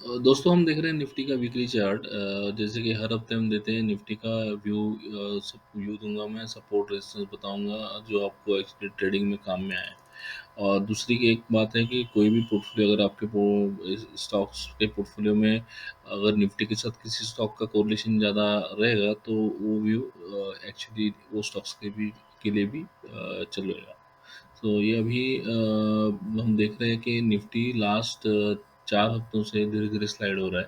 दोस्तों हम देख रहे हैं निफ्टी का वीकली चार्ट। जैसे कि हर हफ्ते हम देते हैं निफ्टी का व्यू। सब व्यू दूंगा, मैं सपोर्ट रेजिस्टेंस बताऊंगा जो आपको एक्चुअली ट्रेडिंग में काम में आए। और दूसरी की एक बात है कि कोई भी पोर्टफोलियो अगर आपके स्टॉक्स के पोर्टफोलियो में अगर निफ्टी के साथ किसी स्टॉक का कोरिलेशन ज़्यादा रहेगा तो वो व्यू एक्चुअली वो स्टॉक्स के लिए भी चलेगा। तो ये अभी हम देख रहे हैं कि निफ्टी लास्ट 4 हफ्तों से धीरे धीरे स्लाइड हो रहा है।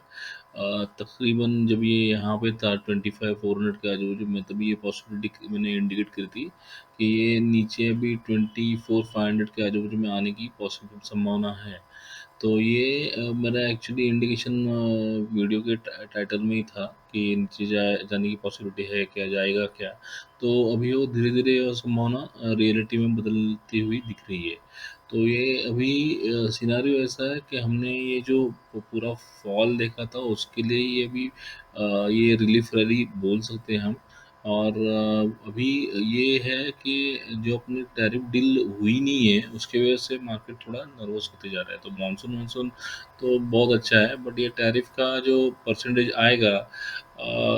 तकरीबन जब ये यहाँ पे था 25,400 के आजू में, तभी ये पॉसिबिलिटी मैंने इंडिकेट करी थी कि ये नीचे अभी 24,500 के आजू बाजू में आने की पॉसिबल संभावना है। तो ये मेरा एक्चुअली इंडिकेशन वीडियो के टाइटल में ही था कि नीचे जाने की पॉसिबिलिटी है, क्या जाएगा क्या। तो अभी वो धीरे धीरे संभावना रियलिटी में बदलती हुई दिख रही है। तो ये अभी सिनारियो ऐसा है कि हमने ये जो पूरा फॉल देखा था उसके लिए ये अभी ये रिलीफ रैली बोल सकते हैं हम। और अभी ये है कि जो अपनी टैरिफ डील हुई नहीं है उसकी वजह से मार्केट थोड़ा नर्वस होते जा रहा है। तो मानसून मानसून तो बहुत अच्छा है, बट ये टैरिफ का जो परसेंटेज आएगा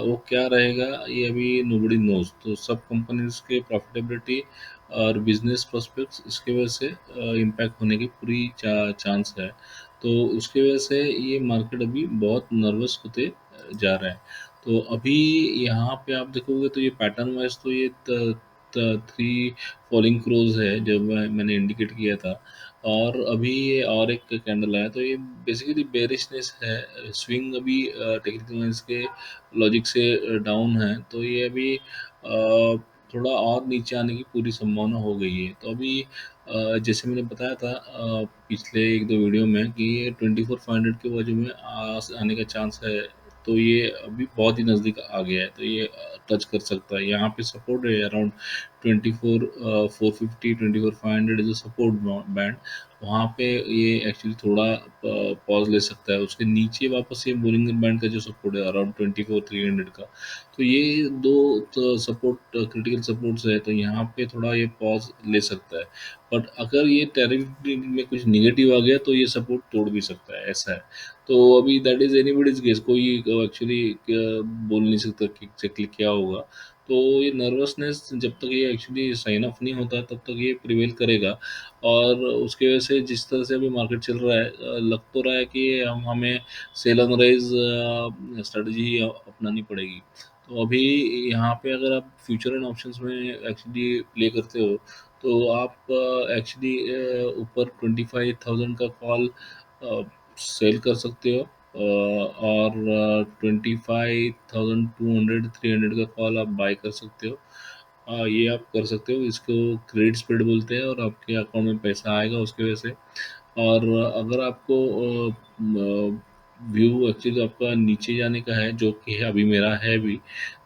वो क्या रहेगा ये अभी नोबडी नोज। तो सब कंपनीज के प्रॉफिटेबिलिटी और बिजनेस प्रोस्पेक्ट्स इसके वजह से इम्पैक्ट होने की पूरी चांस है। तो उसके वजह से ये मार्केट अभी बहुत नर्वस होते जा रहा है। तो अभी यहाँ पे आप देखोगे तो ये पैटर्न वाइज तो ये 3 फॉलिंग क्रोज है जब मैंने इंडिकेट किया था। और अभी ये और एक कैंडल है, तो ये बेसिकली बेरिशनेस है। स्विंग अभी टेक्निकल लाइंस के लॉजिक से डाउन है, तो ये अभी थोड़ा और नीचे आने की पूरी संभावना हो गई है। तो अभी जैसे मैंने बताया था पिछले एक दो वीडियो में कि ये 24,500 के बाजू में आने का चांस है। तो ये अभी बहुत ही नज़दीक आ गया है, तो ये टच कर सकता है। यहाँ पे सपोर्ट है अराउंड 24,450, 24,500 जो सपोर्ट बैंड, वहाँ पे ये एक्चुअली थोड़ा पॉज ले सकता है। उसके नीचे वापस ये बोलिंगर बैंड का जो सपोर्ट है अराउंड 24,300 का, तो ये दो तो सपोर्ट क्रिटिकल सपोर्ट्स है। तो यहाँ पे थोड़ा ये पॉज ले सकता है। बट अगर ये टैरिफ में कुछ निगेटिव आ गया तो ये सपोर्ट तोड़ भी सकता है, ऐसा है। तो अभी दैट इज एनीबॉडीज गेस, कोई एक्चुअली बोल नहीं सकता कि एग्जैक्टली क्या होगा। तो ये नर्वसनेस जब तक ये एक्चुअली साइन ऑफ नहीं होता तब तक ये प्रिवेल करेगा। और उसकी वजह से जिस तरह से अभी मार्केट चल रहा है, लग तो रहा है कि हमें सेल एंड राइज स्ट्रेटजी ही अपनानी पड़ेगी। तो अभी यहाँ पे अगर आप फ्यूचर एंड ऑप्शंस में एक्चुअली प्ले करते हो तो आप एक्चुअली ऊपर 25,000 का कॉल सेल कर सकते हो। और 25,200 300 का कॉल आप बाय कर सकते हो। ये आप कर सकते हो, इसको क्रेडिट स्प्रेड बोलते हैं, और आपके अकाउंट में पैसा आएगा उसकी वजह से। और अगर आपको व्यू एक्चुअली आपका नीचे जाने का है, जो कि है अभी मेरा है भी,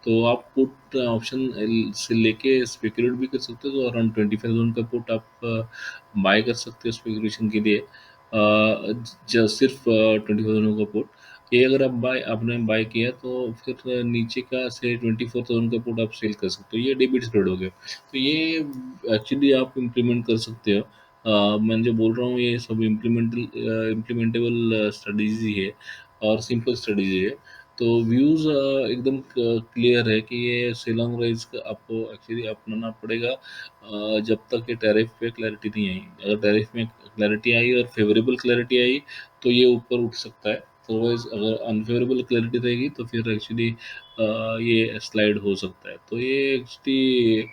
तो आप पुट ऑप्शन से लेके स्पेकुलेट भी कर सकते हो। तो अराउंड 25,000 का पुट आप बाय कर सकते हो स्पेकुलेशन के लिए। सिर्फ 25,000 का पुट, ये अगर आप आपने बाय किया तो फिर नीचे का से 24,000 का पुट आप सेल कर सकते हो। ये डेबिट स्प्रेड हो गया। तो ये एक्चुअली आप इम्प्लीमेंट कर सकते हो। मैं जो बोल रहा हूँ ये सब इम्प्लीमेंटेबल स्ट्रेटजीज ही है और सिंपल स्ट्रेटजी है। तो व्यूज़ एकदम क्लियर है कि ये सेलॉन्ग राइज का आपको एक्चुअली अपनाना पड़ेगा जब तक ये टैरिफ पे क्लैरिटी नहीं आई। अगर टैरिफ में क्लैरिटी आई और फेवरेबल क्लैरिटी आई तो ये ऊपर उठ सकता है। अदरवाइज अगर अनफेवरेबल क्लैरिटी रहेगी तो फिर एक्चुअली ये स्लाइड हो सकता है। तो ये actually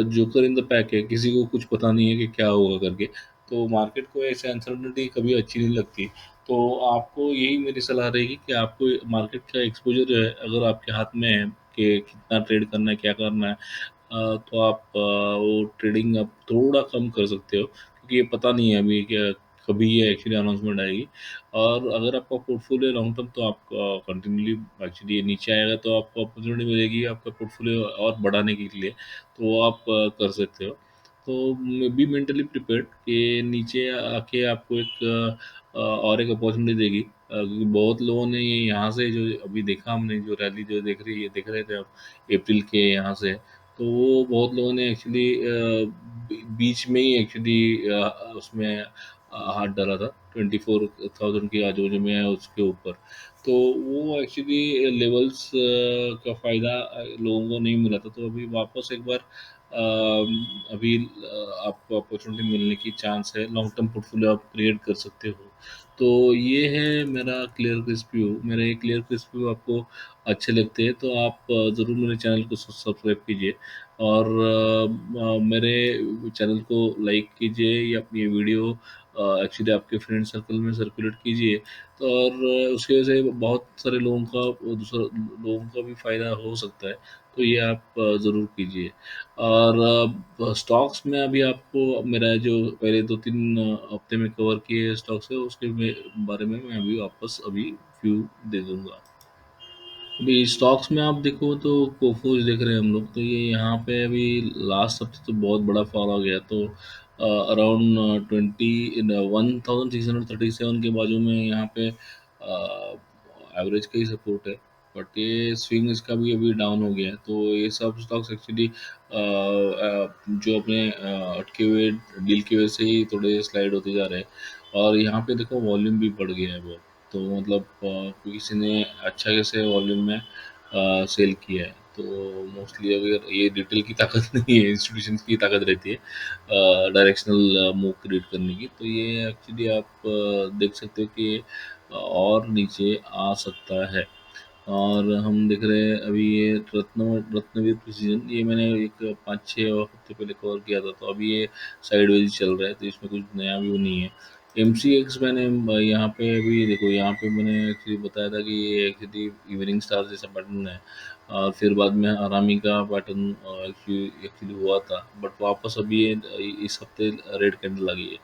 joker in the pack है, किसी को कुछ पता नहीं है कि क्या होगा करके। तो मार्केट को ऐसे अनसर्टनिटी कभी अच्छी नहीं लगती। तो आपको यही मेरी सलाह रहेगी कि आपको मार्केट का एक्सपोजर जो है अगर आपके हाथ में है कि कितना ट्रेड करना है, क्या करना है, तो आप वो ट्रेडिंग आप थोड़ा कम कर सकते हो, क्योंकि ये पता नहीं है अभी क्या कभी ये एक्चुअली अनाउंसमेंट आएगी। और अगर आपका पोर्टफोलियो लॉन्ग टर्म, तो आप कंटिन्यूली एक्चुअली ये नीचे आएगा तो आपको अपॉर्चुनिटी मिलेगी आपका पोर्टफोलियो और बढ़ाने के लिए, तो वो आप कर सकते हो। तो बी मेंटली प्रिपेयर्ड कि नीचे आके आपको एक और एक अपॉर्चुनिटी देगी। क्योंकि बहुत लोगों ने ये यहाँ से जो अभी देखा हमने, जो रैली जो देख रहे थे आप अप्रैल के यहाँ से, तो वो बहुत लोगों ने एक्चुअली बीच में ही एक्चुअली उसमें हाथ डाला था 24,000 के आजू बाजू में है उसके ऊपर। तो वो एक्चुअली लेवल्स का फ़ायदा लोगों को नहीं मिला था, तो अभी वापस एक बार अभी आपको अपॉर्चुनिटी मिलने की चांस है, लॉन्ग टर्म पोर्टफोलियो आप क्रिएट कर सकते हो। तो ये है मेरा क्लियर क्रिस्प व्यू। मेरा ये क्लियर क्रिस्प व्यू आपको अच्छे लगते हैं तो आप ज़रूर मेरे चैनल को सब्सक्राइब कीजिए, और मेरे चैनल को लाइक कीजिए, या ये वीडियो एक्चुअली आपके फ्रेंड सर्कल में सर्कुलेट कीजिए। तो और उसकी वजह से बहुत सारे लोगों का दूसरा लोगों का भी फ़ायदा हो सकता है, तो ये आप ज़रूर कीजिए। और स्टॉक्स में अभी आपको मेरा जो पहले 2-3 हफ्ते में कवर किए स्टॉक्स है उसके बारे में मैं अभी वापस अभी व्यू दे दूंगा। अभी स्टॉक्स में आप देखो तो कोफोज देख रहे हैं हम लोग, तो ये यहाँ पे अभी लास्ट हफ्ते तो बहुत बड़ा फॉल आ गया, तो अराउंड 1637 के बाजू में यहाँ पे एवरेज का ही सपोर्ट है। बट ये स्विंग इसका भी अभी डाउन हो गया है, तो ये सब स्टॉक्स एक्चुअली जो अपने अटके हुए डील की वजह से ही थोड़े स्लाइड होते जा रहे हैं। और यहाँ पे देखो वॉल्यूम भी बढ़ गया है बहुत, तो मतलब किसी ने अच्छा खासे वॉल्यूम में सेल किया है। तो मोस्टली अगर ये रिटेल की ताकत नहीं है, इंस्टीट्यूशन की ताकत रहती है डायरेक्शनल मूव क्रिएट करने की। तो ये एक्चुअली आप देख सकते हो कि और नीचे आ सकता है। और हम देख रहे हैं अभी ये रत्नवीर प्रिसीजन, ये मैंने एक 5-6 हफ्ते पहले कवर किया था, तो अभी ये साइडवेज चल रहा है, तो इसमें कुछ नया व्यू नहीं है। MCX मैंने यहाँ पे अभी देखो, यहाँ पे मैंने एक्चुअली बताया था कि ये एक्चुअली इवनिंग स्टार जैसा पैटर्न है, और फिर बाद में आरामी का पैटर्न एक्चुअली हुआ था, बट वापस अभी ये इस हफ्ते रेड कैंडल लगी है,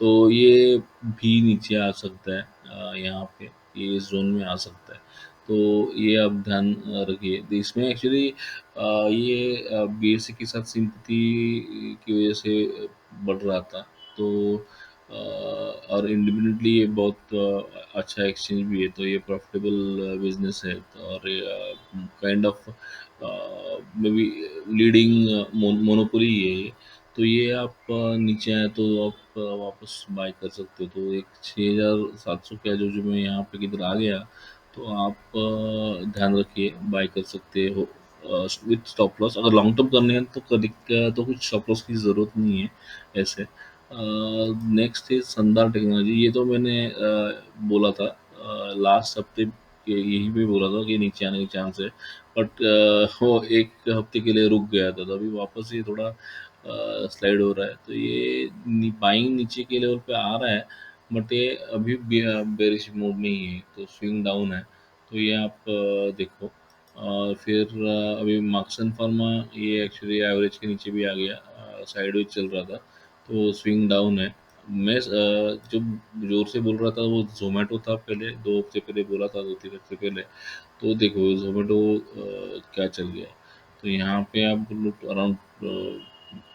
तो ये भी नीचे आ सकता है। यहाँ पे ये इस जोन में आ सकता है, तो ये आप ध्यान रखिए। तो इसमें एक्चुअली ये BSE के साथ सिंपथी की वजह से बढ़ रहा था, तो और इंडिपेंडेंटली ये बहुत अच्छा एक्सचेंज भी है, तो ये प्रॉफिटेबल बिजनेस है, तो और kind of may be leading monopoly है ये। तो ये आप नीचे आए तो आप वापस बाय कर सकते हो, तो एक 6,700 के जो जो मैं यहाँ पे किधर आ गया, तो आप ध्यान रखिए, बाय कर सकते हो विथ स्टॉप लॉस। अगर लॉन्ग टर्म करने हैं तो कभी तो कुछ स्टॉप लॉस की ज़रूरत नहीं है ऐसे। नेक्स्ट है संदार टेक्नोलॉजी, ये तो मैंने बोला था लास्ट हफ्ते के, यही पे बोला था कि नीचे आने के चांस है, बट वो एक हफ्ते के लिए रुक गया था, तो अभी वापस ये थोड़ा स्लाइड हो रहा है, तो ये बाइंग नीचे के लेवल पे आ रहा है, बट ये अभी बेरिश मोड में ही है, तो स्विंग डाउन है, तो ये आप देखो। और फिर अभी मार्क्सन फार्मा, ये एक्चुअली एवरेज के नीचे भी आ गया, साइडवेज चल रहा था, तो स्विंग डाउन है। मैं जब जोर से बोल रहा था वो जोमेटो था, पहले 2 हफ्ते पहले बोला था, 2-3 हफ्ते पहले, तो देखो जोमेटो क्या चल गया। तो यहाँ पे आप अराउंड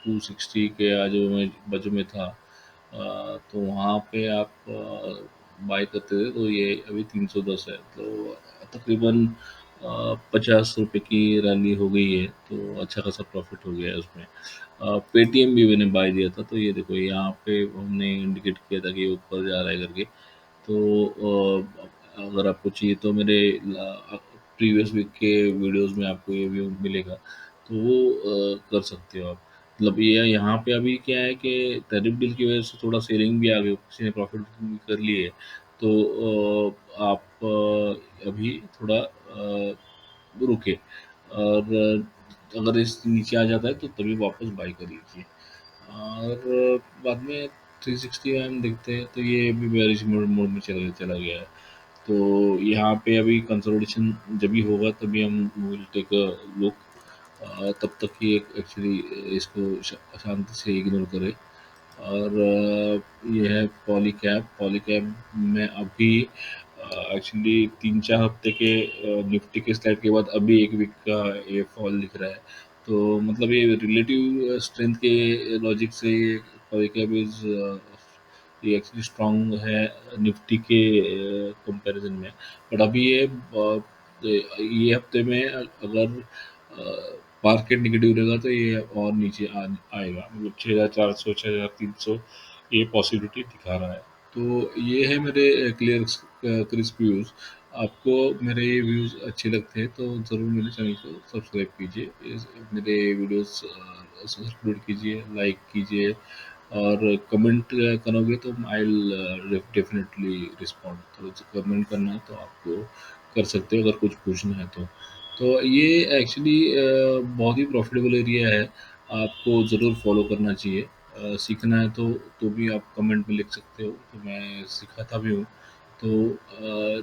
260 के आजू में बाजू में था, तो वहाँ पे आप बाय करते थे, तो ये अभी 310 है, तो तकरीबन 50 रुपये की रैली हो गई है, तो अच्छा खासा प्रॉफिट हो गया है उसमें। पेटीएम भी मैंने बाय दिया था, तो ये देखो यहाँ पे हमने इंडिकेट किया था कि ये ऊपर जा रहा है करके, तो अगर आपको चाहिए तो मेरे प्रीवियस वीक के वीडियोस में आपको ये व्यू मिलेगा, तो वो कर सकते हो आप। मतलब ये यहाँ पे अभी क्या है कि टैरिफ डील की वजह से थोड़ा सेलिंग भी आ गई, किसी ने प्रॉफिट भी कर लिए, तो आप अभी थोड़ा रुके, और अगर इस नीचे आ जाता है तो तभी वापस बाई कर लीजिए। और बाद में 360 हम देखते हैं, तो ये अभी बेरिश मोड में चला चला गया है, तो यहाँ पे अभी कंसोलिडेशन जब भी होगा तभी हम विल टेक अ लुक। तब तक ये एक्चुअली इसको शांति से इग्नोर करें। और ये है पॉलीकैब। पॉलीकैब में अभी एक्चुअली 3-4 हफ्ते के निफ्टी के स्लाइड के बाद अभी एक वीक का ये फॉल दिख रहा है, तो मतलब ये रिलेटिव स्ट्रेंथ के लॉजिक से ये पॉलीकैब इज ये एक्चुअली स्ट्रांग है निफ्टी के कंपैरिजन में। बट अभी ये हफ्ते में अगर मार्केट निगेटिव रहेगा तो ये और नीचे आएगा, मतलब 6,400 6,300 ये पॉसिबिलिटी दिखा रहा है। तो ये है मेरे क्लियर क्रिस्प व्यूज़। आपको मेरे ये व्यूज़ अच्छे लगते हैं तो ज़रूर मेरे चैनल को सब्सक्राइब कीजिए। मेरे वीडियोस सर्कुलेट कीजिए, लाइक कीजिए और कमेंट करोगे तो आई विल डेफिनेटली रिस्पॉन्ड। तो कमेंट करना है तो आपको कर सकते हो, अगर कुछ पूछना है तो। तो ये एक्चुअली बहुत ही प्रॉफिटेबल एरिया है, आपको ज़रूर फॉलो करना चाहिए। सीखना है तो भी आप कमेंट में लिख सकते हो, तो मैं सिखाता भी हूँ। तो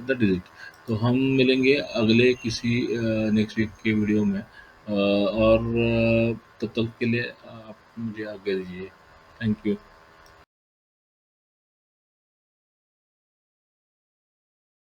दैट इज़ इट। तो हम मिलेंगे अगले किसी नेक्स्ट वीक के वीडियो में, और तब तक के लिए आप मुझे आज्ञा दीजिए। Thank you.